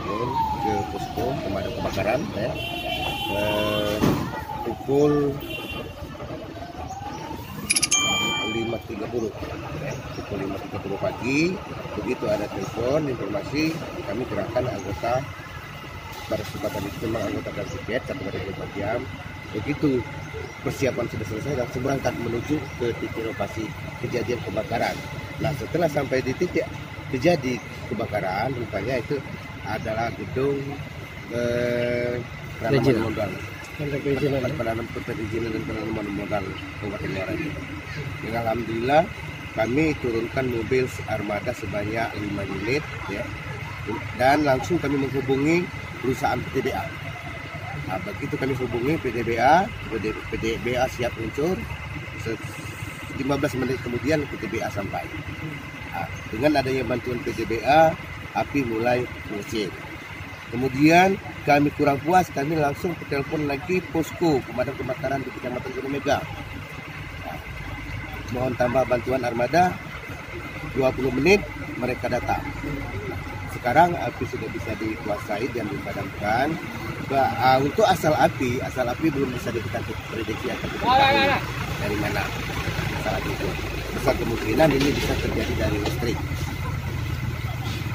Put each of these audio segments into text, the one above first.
turun ke posko pemadam kebakaran ya. Pukul 5.30 ya. Pukul 5.30 pagi begitu ada telepon informasi kami kerahkan anggota Baris itu memang anggota dari piket 1 jam. Begitu persiapan sudah selesai langsung berangkat menuju ke titik lokasi kejadian kebakaran. Nah setelah sampai di titik terjadi kebakaran rupanya itu adalah gedung penanaman modal perizinan dan penanaman modal Kabupaten Muara Enim. Dengan alhamdulillah kami turunkan mobil armada sebanyak 5 unit ya, dan langsung kami menghubungi perusahaan PTBA. Nah, begitu kami hubungi PTBA siap luncur. 15 menit kemudian PTBA sampai. Nah, dengan adanya bantuan PTBA, api mulai mengecil. Kemudian kami kurang puas, kami langsung telepon lagi posko pemadam kebakaran di Kecamatan Gunung Mega. Nah, mohon tambah bantuan armada, 20 menit mereka datang. Sekarang api sudah bisa dikuasai dan dipadamkan. Untuk asal api belum bisa kita prediksi akan dari mana asal api itu. Besar kemungkinan ini bisa terjadi dari listrik.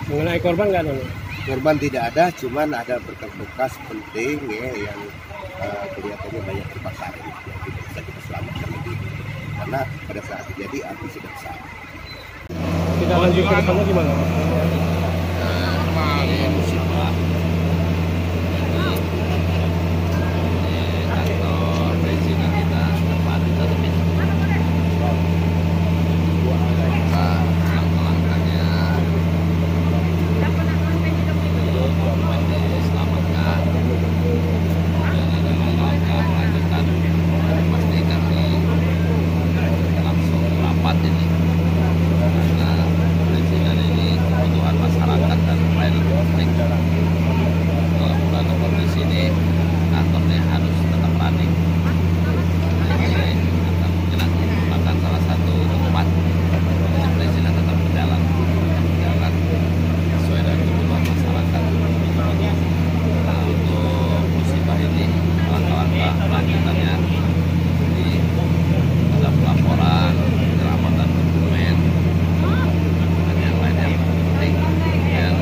Mengenai korban nggak ada? Korban tidak ada, cuman ada bekas-bekas penting ya yang kelihatannya banyak terbakar yang tidak bisa kita selamatkan lagi. Karena pada saat terjadi api sudah besar. Kita lanjut ke depannya gimana? Musibah kantor perizinan kita tempat kita langkah-langkahnya diselamatkan dan langkah lanjutan pasti kami langsung rapat ini karena perizinan ini kebutuhan masyarakat dan pelayanan publik. Dalam kondisi ini kantornya harus tetap running. Ini akan merupakan salah satu tempat perizinan tetap berjalan sesuai dengan kebutuhan masyarakat. Nah, untuk musibah ini langkah-langkah lanjutannya ini ada pelaporan, penyelamatan dokumen, dan yang lain yang penting yang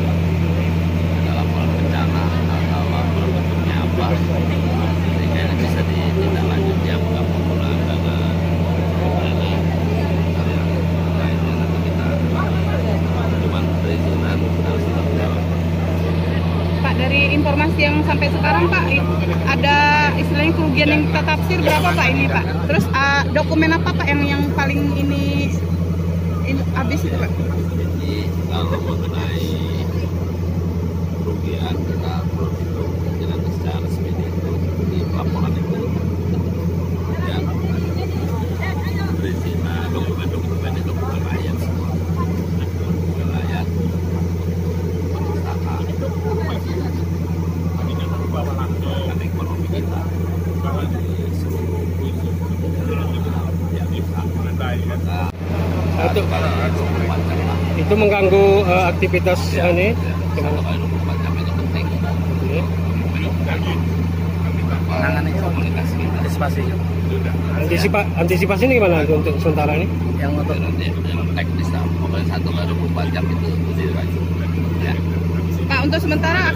ada laporan bencana atau laporan bentuknya apa sehingga ini bisa ditindaklanjuti apakah penggunaan dana lainnya nanti kita cuman perizinan harus tetap jalan. Pak, dari informasi yang sampai sekarang Pak, ada istilahnya kerugian yang kita taksir berapa Pak ini Pak? Terus dokumen apa Pak yang paling ini habis itu Pak? Jadi kalau mengenai kerugian kita belum hitung jelas secara resmi itu di laporan itu yang perizinan dokumen itu bukan rakyat semua, bukan rakyat usaha dan ekonomi kita di seluruh yang Itu mengganggu aktivitas ini. 1x24 jam itu penting. Penanganannya komunikasi Antisipasi ini gimana untuk sementara ini? yang untuk teknis lah, pokoknya 1x24 jam itu ya. Pak, untuk sementara